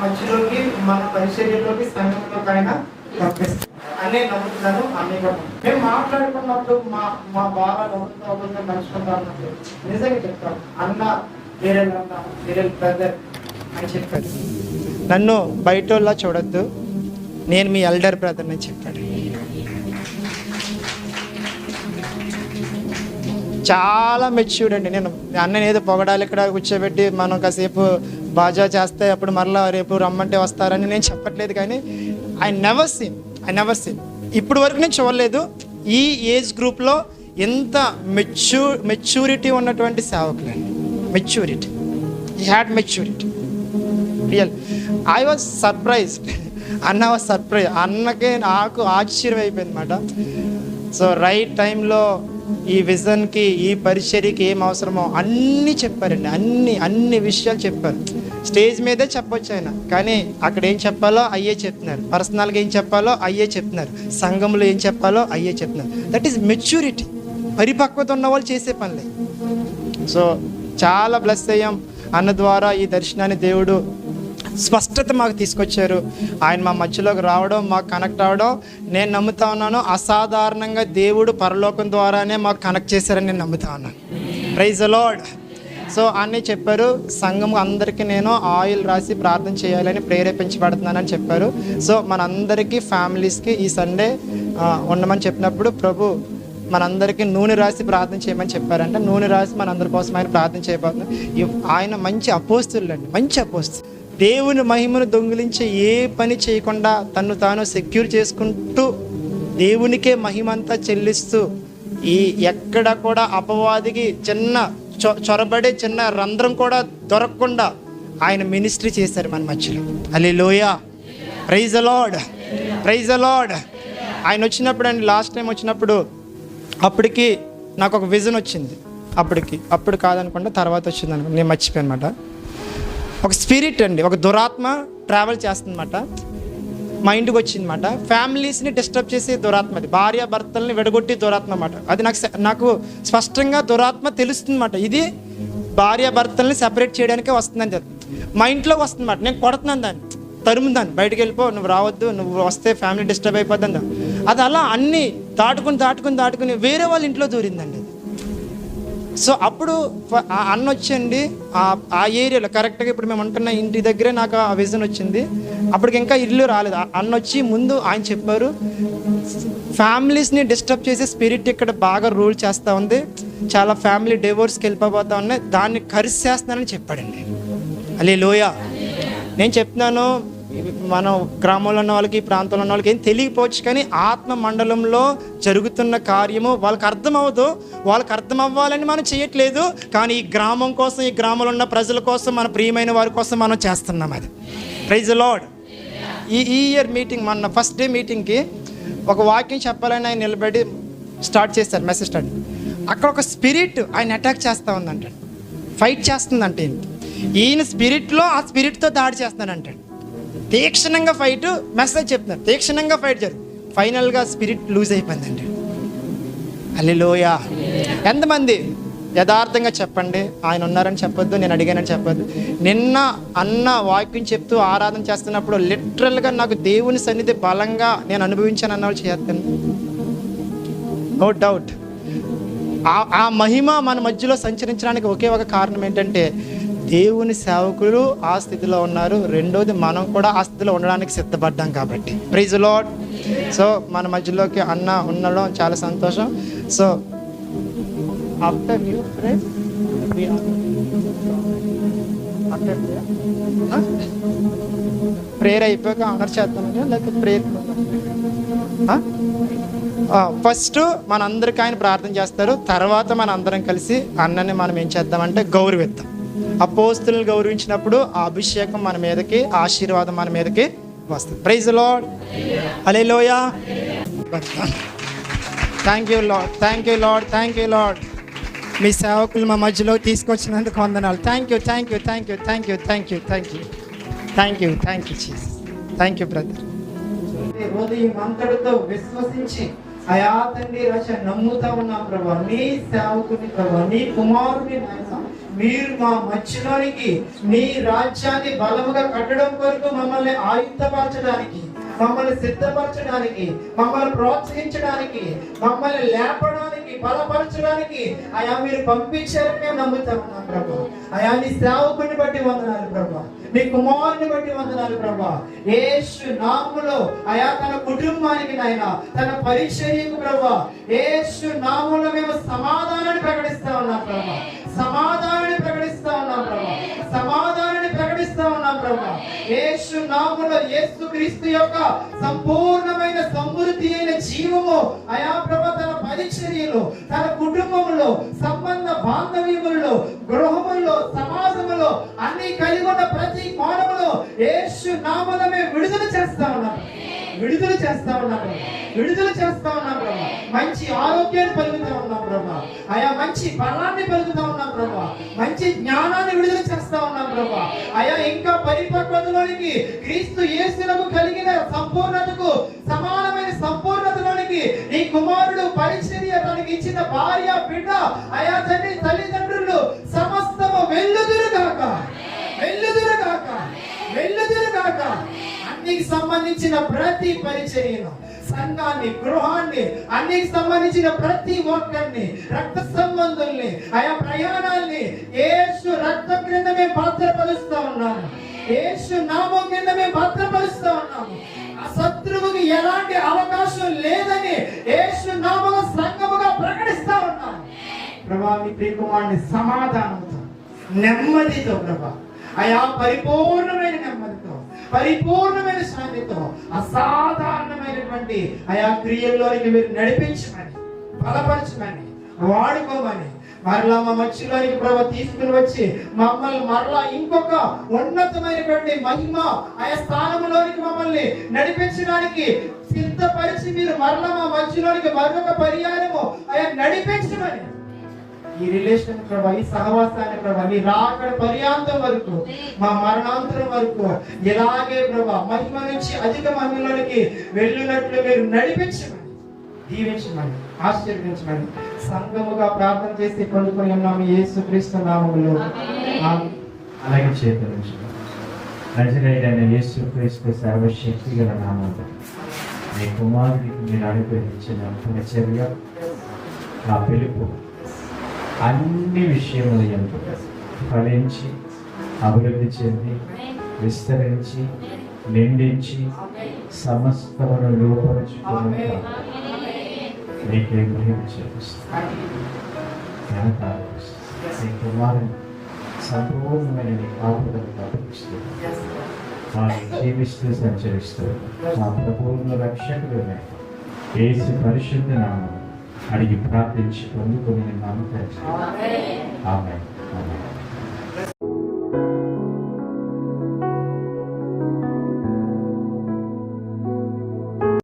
మధ్యలోకి, మన పరిచర్యలోకి, సంఘంలోకి ఆయన పంపిస్తాడు అనే నమ్ముతున్నాను. అన్నీ కూడా మేము మాట్లాడుకున్నప్పుడు మా భావాలు ఒకరితో పంచుకుంటా ఉన్నప్పుడు నిజంగా చెప్తాం, అన్న వేరే బ్రదర్ అని చెప్పాడు. నన్ను బయటోళ్ళ చూడొద్దు, నేను మీ ఎల్డర్ బ్రదర్ అని చెప్పాడు. చాలా మెచ్యూర్డ్ అండి. నేను అన్నని ఏదో పొగడాలి ఇక్కడ కూర్చోబెట్టి మనం కాసేపు బాజా చేస్తే అప్పుడు మరలా రేపు రమ్మంటే వస్తారని నేను చెప్పట్లేదు, కానీ ఐ నెవర్ సీన్ ఇప్పుడు వరకు నేను చూడలేదు ఈ ఏజ్ గ్రూప్లో ఎంత మెచ్యూరిటీ ఉన్నటువంటి సేవకులండి. Maturity, he had maturity real. I was surprised, అన్న వాజ్ సర్ప్రైజ్. అన్నకే నాకు ఆశ్చర్యం అయిపోయింది అన్నమాట. సో రైట్ టైంలో ఈ విజన్కి, ఈ పరిచర్యకి ఏం అవసరమో అన్నీ చెప్పారండి. అన్ని విషయాలు చెప్పారు. స్టేజ్ మీదే చెప్పొచ్చు ఆయన, కానీ అక్కడ ఏం చెప్పాలో అయ్యే చెప్తున్నారు. పర్సనల్గా ఏం చెప్పాలో అయ్యే చెప్తున్నారు. సంఘంలో ఏం చెప్పాలో అయ్యే చెప్తున్నారు. That is maturity. పరిపక్వత ఉన్న వాళ్ళు చేసే పనులే. సో చాలా బ్లెస్ అయ్యాం అన్న ద్వారా. ఈ దర్శనాన్ని దేవుడు స్పష్టత మాకు తీసుకొచ్చారు. ఆయన మా మధ్యలోకి రావడం, మాకు కనెక్ట్ అవ్వడం నేను నమ్ముతా ఉన్నాను. అసాధారణంగా దేవుడు పరలోకం ద్వారానే మాకు కనెక్ట్ చేశారని నేను నమ్ముతా ఉన్నాను. Praise the lord. సో అన్నీ చెప్పారు. సంఘం అందరికీ నేను ఆయిల్ రాసి ప్రార్థన చేయాలని ప్రేరేపించబడుతున్నానని చెప్పారు. సో మనందరికీ ఫ్యామిలీస్కి ఈ సండే ఉండమని చెప్పినప్పుడు ప్రభు మనందరికీ నూనె రాసి ప్రార్థన చేయమని చెప్పారంటే నూనె రాసి మనందరి కోసం ఆయన ప్రార్థన చేయబోతున్నాం. ఆయన మంచి అపోస్తులు అండి, మంచి అపోస్తులు. దేవుని మహిమను దొంగిలించే ఏ పని చేయకుండా తను తాను సెక్యూర్ చేసుకుంటూ దేవునికే మహిమంతా చెల్లిస్తూ ఈ ఎక్కడ కూడా అపవాదికి చిన్న చొరబడే చిన్న రంధ్రం కూడా దొరకకుండా ఆయన మినిస్ట్రీ చేశారు మన మధ్యలో. Hallelujah, praise the lord, praise the lord. ఆయన వచ్చినప్పుడు అండి, లాస్ట్ టైం వచ్చినప్పుడు అప్పటికి నాకు ఒక విజన్ వచ్చింది. అప్పుడు కాదనుకుంటా తర్వాత వచ్చింది అనుకుంటా, నేను మర్చిపోయాను అనమాట. ఒక స్పిరిట్ అండి, ఒక దురాత్మ ట్రావెల్ చేస్తుందన్నమాట. మా ఇంటికి వచ్చిందన్నమాట. ఫ్యామిలీస్ని డిస్టర్బ్ చేసే దురాత్మ అది. భార్య భర్తల్ని విడగొట్టి దురాత్మ అన్నమాట. అది నాకు స్పష్టంగా దురాత్మ తెలుస్తుందన్నమాట. ఇది భార్య భర్తల్ని సెపరేట్ చేయడానికే వస్తుందని చెప్పి మా ఇంట్లోకి వస్తుందన్నమాట. నేను కొడుతున్నాను దాన్ని, తరుముదాన్ని, బయటకు వెళ్ళిపో, నువ్వు రావద్దు, నువ్వు వస్తే ఫ్యామిలీ డిస్టర్బ్ అయిపోద్ది. అది అలా అన్నీ దాటుకుని వేరే వాళ్ళ ఇంట్లో దూరిందండి. సో అప్పుడు అన్న వచ్చండి ఆ ఏరియాలో కరెక్ట్గా ఇప్పుడు మేము ఉంటున్న ఇంటి దగ్గరే నాకు ఆ విజన్ వచ్చింది. అప్పటికి ఇంకా ఇల్లు రాలేదు. అన్న వచ్చి ముందు ఆయన చెప్పారు, ఫ్యామిలీస్ని డిస్టర్బ్ చేసే స్పిరిట్ ఇక్కడ బాగా రూల్ చేస్తూ ఉంది, చాలా ఫ్యామిలీ డివోర్స్కి వెళ్ళిపోతూ ఉన్నాయి, దాన్ని కర్స్ చేస్తున్నానని చెప్పాడండి. హల్లెలూయా. నేను చెప్తున్నాను, మనం గ్రామంలో ఉన్న వాళ్ళకి, ప్రాంతంలో ఉన్న వాళ్ళకి ఏం తెలియకపోవచ్చు, కానీ ఆత్మ మండలంలో జరుగుతున్న కార్యము వాళ్ళకి అర్థం అవ్వదు. వాళ్ళకి అర్థం అవ్వాలని మనం చేయట్లేదు, కానీ ఈ గ్రామం కోసం, ఈ గ్రామంలో ఉన్న ప్రజల కోసం, మన ప్రియమైన వారి కోసం మనం చేస్తున్నాం. అది ప్రైజ్ ది లార్డ్. ఈ ఇయర్ మీటింగ్, మన ఫస్ట్ డే మీటింగ్కి ఒక వాక్యం చెప్పాలని ఆయన నిలబడి స్టార్ట్ చేశారు, మెసేజ్ స్టార్ట్. అక్కడ ఒక స్పిరిట్ ఆయన అటాక్ చేస్తూ ఉందంట, ఫైట్ చేస్తుందంటే ఈయన స్పిరిట్లో ఆ స్పిరిట్తో దాడి చేస్తానంటాడు. తీక్షణంగా ఫైట్, మెసేజ్ చెప్తున్నారు, తీక్షణంగా ఫైట్ జరిగింది. ఫైనల్గా స్పిరిట్ లూజ్ అయిపోయిందండి. హల్లెలూయా. ఎంతమంది యథార్థంగా చెప్పండి, ఆయన ఉన్నారని చెప్పొద్దు, నేను అడిగానని చెప్పొద్దు. నిన్న అన్న వాక్యం చెప్తూ ఆరాధన చేస్తున్నప్పుడు లిటరల్గా నాకు దేవుని సన్నిధి బలంగా నేను అనుభవించాను అన్న వాళ్ళు చేస్తాను, నో డౌట్. ఆ మహిమ మన మధ్యలో సంచరించడానికి ఒకే ఒక కారణం ఏంటంటే దేవుని సేవకులు ఆ స్థితిలో ఉన్నారు, రెండోది మనం కూడా ఆ స్థితిలో ఉండడానికి సిద్ధపడ్డాం కాబట్టి. Praise the lord. సో మన మధ్యలోకి అన్న ఉండడం చాలా సంతోషం. So after you pray, prayer అయిపోయాక ఆనర్ చేద్దామని, లేకపోతే ప్రేయర్ ఫస్ట్ మనందరికీ ఆయన ప్రార్థన చేస్తారు, తర్వాత మన అందరం కలిసి అన్నని మనం ఏం చేద్దామంటే గౌరవిద్దాం. అపోస్తులను గౌరవించినప్పుడు ఆ అభిషేకం మన మీదకి, ఆశీర్వాదం మన మీదకి వస్తుంది. Praise the lord. Hallelujah. Thank you lord, thank you lord, thank you lord. మీ సేవకులు మా మధ్యలో తీసుకొచ్చినందుకు వందనాలు. Thank you, thank you, thank you, thank you, thank you, thank you, thank you, thank you Jesus. Thank you brother. హృదయం అంతటితో విశ్వసించి అయా తండ్రి రచ నమ్ముతా ఉన్నాం ప్రభా, నీ సేవకుని ప్రభా, నీ కుమారుని నాయన మీరు మా మధ్యలోనికి నీ రాజ్యాన్ని బలముగా కట్టడం కొరకు మమ్మల్ని ఆయుధపరచడానికి, మమ్మల్ని సిద్ధపరచడానికి, మమ్మల్ని ప్రోత్సహించడానికి, మమ్మల్ని లేపడానికి, బలపరచడానికి అయా మీరు పంపించారని మేము నమ్ముతా ఉన్నాం ప్రభా. అయా నీ సేవకుని బట్టి వందనాలు ప్రభా, నీ కుమారుని బట్టి వందనాలు ప్రభా. యేసు నామములో అయా తన కుటుంబానికి నాయన, తన పరిచర్యకు ప్రభా, యేసు నామములో మేము సమాధానాన్ని ప్రకటిస్తా ఉన్నాం ప్రభా, సమాధానాన్ని ప్రకటిస్తా ఉన్నాం ప్రభా, సమాధానాన్ని ప్రకటిస్తా ఉన్నాం ప్రభా. యేసు నామములో యేసుక్రీస్తు యొక్క సంపూర్ణమైన సమృద్ధి అయిన జీవము అయా ప్రభా తన పరిచర్యలో, తన కుటుంబంలో, సంబంధ బాంధవ్యములలో, గృహములో, సమాజములో అన్ని కలిగి ఉన్న ప్రతి కోణములో యేసు నామములో మేము విడుదల చేస్తా ఉన్నాం, విడుదల చేస్తా ఉన్నాం, విడుదల చేస్తా ఉన్నాం ప్రభా. మంచి ఆరోగ్యాన్ని పలుకుతా ఉన్నాం ప్రభా, అయా మంచి బలాన్ని పలుకుతా ఉన్నాం ప్రభా, మంచి జ్ఞానాన్ని విడుదల చేస్తా ఉన్నాం ప్రభా. అయా ఇంకా పరిపక్వతలోనికి, క్రీస్తు యేసునకు కలిగిన సంపూర్ణతకు సమానమైన సంపూర్ణతలోనికి నీ కుమారుడు పరిచర్య, తనకి ఇచ్చిన భార్య, బిడ్డ, అయా తండ్రి, తల్లిదండ్రులు సమస్తము వెల్లుదురుగాక, వెల్లుదురుగాక, వెల్లుదురుగాక. అన్నికి సంబంధించిన ప్రతి పరిచర్యను, సంఘాన్ని, గృహాన్ని, అన్నికి సంబంధించిన ప్రతి ఒక్కరిని, రక్త సంబంధుల్ని, ఆయా ప్రయాణాల్ని యేసు రక్తం క్రింద మేము భద్రపరుస్తా ఉన్నాము, యేసు నామం కింద మేము భద్రపరుస్తా ఉన్నాము. ఆ శత్రువుకి ఎలాంటి అవకాశం లేదని యేసు నామములో సంఘముగా ప్రకటిస్తా ఉన్నాము ప్రభా. మీ ప్రియకుమారుని సమాధానంతో, నెమ్మదితో ప్రభా, అయా పరిపూర్ణమైన నెమ్మదితో, పరిపూర్ణమైన శాంతితో, అసాధారణమైనటువంటి అయా క్రియల్లోనికి మీరు నడిపించమని, బలపరచమని, వాడుకోమని, మరలా మా మధ్యలోనికి ప్రభు తీసుకుని వచ్చి మమ్మల్ని మరలా ఇంకొక ఉన్నతమైనటువంటి మహిమ ఆయా స్థానంలోనికి మమ్మల్ని నడిపించడానికి సిద్ధపరిచి మీరు మరలా మా మధ్యలోనికి మరొక పర్యాయము ఆయా నడిపించమని, ఈ రిలేషన్ ప్రభా, ఈ సహవాసాన్ని ప్రభా, నీ రాకడ పర్యాంతం వరకు, మా మరణాంతరం వరకు ఇలాగే ప్రభా మహిమ నుంచి అధిక మహిమలోనికి వెళ్ళినట్లు మీరు నడిపించమని, దీవించమని, ఆశీర్వదించమని సంఘముగా ప్రార్థన చేసి పొందుకొని ఉన్నాము యేసుక్రీస్తు నామములో. అలాగే చేతులు నజరేయుడైన యేసుక్రీస్తు సర్వశక్తి గల నామములో మీ కుమారుడికి మీరు అనుగ్రహించిన పరిచర్య, ఆ పిలుపు అన్ని విషయముల యందు ఫలించి, అభివృద్ధి చెంది, విస్తరించి, నిండించి, సమస్తమును లోపరుచుకుని నీకే మహిమ చేపిస్తాను. నీ కుమారుని సంపూర్ణమైన నీ కాపుదలు కాపిస్తూ వారిని జీవిస్తూ సంచరిస్తూ మా ప్రభువును రక్షకుడునే యేసు పరిశుద్ధ నామములో అడిగి ప్రార్థించి పొందుకొని నమ్మకం. ఆమేన్. ఆమేన్.